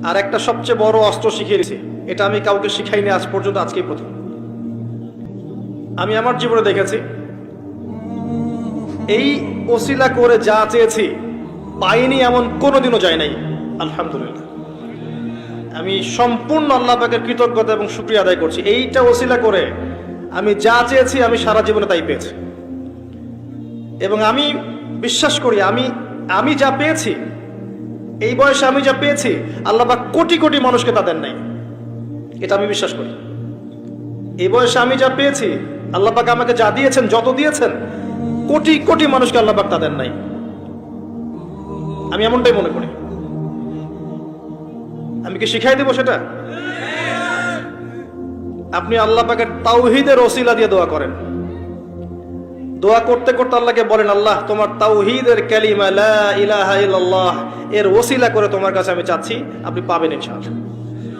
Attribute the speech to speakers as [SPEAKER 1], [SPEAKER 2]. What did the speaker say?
[SPEAKER 1] আর একটা সবচেয়ে বড় অস্ত্র শিখিয়ে দিয়েছি, এটা আমি কাউকে শিখাইনি আজ পর্যন্ত, আজকেই প্রথম। আমি আমার জীবনে দেখেছি এই ওসিলা করে যা চেয়েছি পাইনি এমন কোনোদিনও যায় নাই। আলহামদুলিল্লাহ, আমি সম্পূর্ণ আল্লাহ পাকের কৃতজ্ঞতা এবং শুকরিয়া আদায় করছি। এইটা ওসিলা করে আমি যা চেয়েছি আমি সারা জীবনে তাই পেয়েছি। এবং আমি বিশ্বাস করি আমি যা পেয়েছি, এই বয়সে আমি যা পেয়েছি, আল্লাহ পাক কোটি কোটি মানুষকে তা দেন নাই, এটা আমি বিশ্বাস করি। এই বয়সে আমি যা পেয়েছি, আল্লাহ পাক আমাকে যা দিয়েছেন, যত দিয়েছেন, কোটি কোটি মানুষকে আল্লাহ পাক তা দেন নাই, আমি এমনটাই মনে করি। আমি কি শিখাই দেব সেটা? আপনি আল্লাহ পাকের তাওহীদের ওসিলা দিয়ে দোয়া করেন। দোয়া করতে করতে আল্লাহকে বলেন, আল্লাহ তোমার তাওহীদের কালিমা লা ইলাহা ইল্লাল্লাহ এর ওসিলা করে তোমার কাছে আমি চাচ্ছি, আপনি পাবেন ইনশাআল্লাহ।